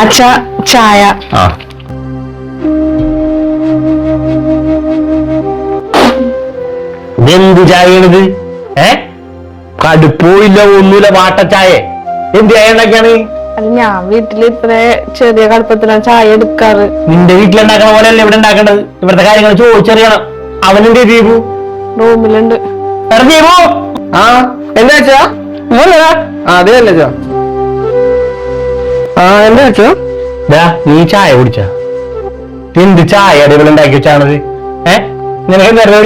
അച്ഛ ചായ. എന്ത് ചായയാണിത്? കടുപ്പോ ഇല്ല, ഒന്നുമില്ല, വാട്ട ചായ. എന്ത് ചായ ഉണ്ടാക്കിയാണ്? അത് ഞാൻ വീട്ടില് ഇത്ര ചെറിയ കടുപ്പത്തിലാണ് ചായ എടുക്കാറ്. നിന്റെ വീട്ടിലുണ്ടാക്കണ പോലെയല്ല ഇവിടെ ഉണ്ടാക്കേണ്ടത്. ഇവിടുത്തെ കാര്യങ്ങൾ ചോദിച്ചറിയണം. അവനെന്ത് ദീപു റൂമിലുണ്ട്. ദീപു എന്താ വെച്ചാ? അതെ അല്ലേ ചോ? എന്താ വെച്ചോ? നീ ചായ കുടിച്ച? എന്ത് ചായ ഇവിടെ ഉണ്ടാക്കി വെച്ചാണത്? നിനക്ക് നേരെ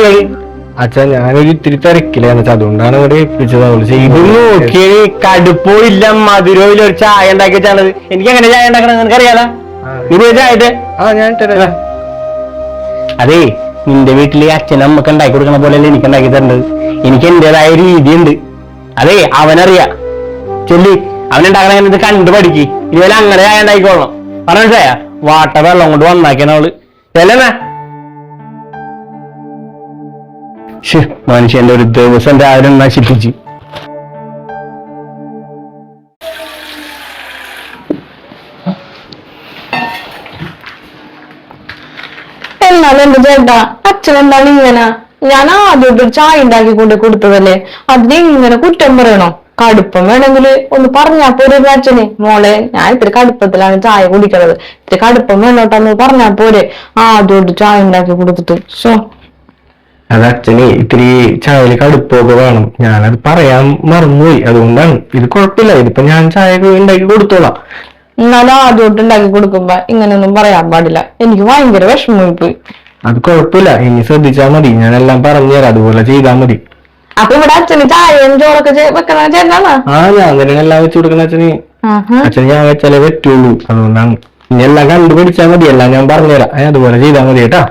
അച്ഛാ, ഞാനൊരു ഇത്തിരി തിരക്കില്ല, അതുകൊണ്ടാണ് ഇവിടെ ഏൽപ്പിച്ചത്. ഇത് നോക്കി കടുപ്പോ ഇല്ല, മധുരോ ഇല്ല, ഒരു ചായ ഉണ്ടാക്കി വെച്ചാണത്. എനിക്ക് എങ്ങനെ ചായ ഉണ്ടാക്കണം നിനക്കറിയാലോ? ഇത് ചായട്ട് ഞാൻ അതേ, നിന്റെ വീട്ടില് അച്ഛനും അമ്മക്ക് ഉണ്ടാക്കി കൊടുക്കണ പോലെയല്ലേ എനിക്ക് ഉണ്ടാക്കി തരേണ്ടത്. എനിക്ക് എന്റേതായ ഒരു രീതിയുണ്ട്. അതേ, അവനറിയാ. ചെല്ലി അവനുണ്ടാക്കണ ഇത് കണ്ടു പഠിക്ക്. ഇതുപോലെ അങ്ങനെ ചായ ഉണ്ടാക്കിക്കോളണം. പറഞ്ഞ ചായ വാട്ട വെള്ളം കൊണ്ട് വന്നാക്കിയവള് ചെല്ലണ. മനുഷ്യന്റെ ഒരു ദിവസം രാവിലെ നശിപ്പിച്ച്. എന്നാലും എന്റെ ചേട്ടാ, അച്ഛൻ എന്താണ് ഇങ്ങനെ? ഞാൻ ആദ്യമായിട്ട് ചായ ഉണ്ടാക്കി കൊണ്ട് കൊടുത്തതല്ലേ, അതിന് ഇങ്ങനെ കുറ്റം പറയണോ? കടുപ്പം വേണമെങ്കിൽ ഒന്ന് പറഞ്ഞാ പോരെ അച്ഛന്. മോളെ, ഞാൻ ഇത്തിരി കടുപ്പത്തിലാണ് ചായ കുടിക്കണത്, ഇത്തിരി കടുപ്പം വേണോട്ടെന്ന് പറഞ്ഞാ പോരെ. ആദ്യമായിട്ട് ചായ ഉണ്ടാക്കി കൊടുത്തിട്ട് അത് അച്ഛന് ഇത്തിരി ചായയിൽ കടുപ്പൊക്കെ വേണം. ഞാനത് പറയാൻ മറന്നുപോയി, അതുകൊണ്ടാണ്. ഇത് കുഴപ്പമില്ല, ഇതിപ്പോ ഞാൻ ചായ ഉണ്ടാക്കി കൊടുത്തോളാം. എന്നാലും ആദ്യമായിട്ട് ഉണ്ടാക്കി കൊടുക്കുമ്പോ ഇങ്ങനെയൊന്നും പറയാൻ പാടില്ല. എനിക്ക് ഭയങ്കര വിഷമമായി പോയി. അത് കുഴപ്പമില്ല, ഇനി ശ്രദ്ധിച്ചാൽ മതി. ഞാനെല്ലാം പറഞ്ഞു തരാം, അതുപോലെ ചെയ്താൽ മതി. അപ്പൊ ഇവിടെ അച്ഛന് ചായയും ചോറൊക്കെ വെക്കണ ചേട്ടനാണ്? ഞാൻ തന്നെ എല്ലാം വെച്ച് കൊടുക്കണ അച്ഛന്. അച്ഛന് ഞാൻ വെച്ചാലേ പറ്റുള്ളൂ, അതുകൊണ്ടാണ്. ഇനി എല്ലാം കണ്ടുപിടിച്ചാൽ മതി, എല്ലാം ഞാൻ പറഞ്ഞുതരാം. അതുപോലെ ചെയ്താൽ മതി കേട്ടാ.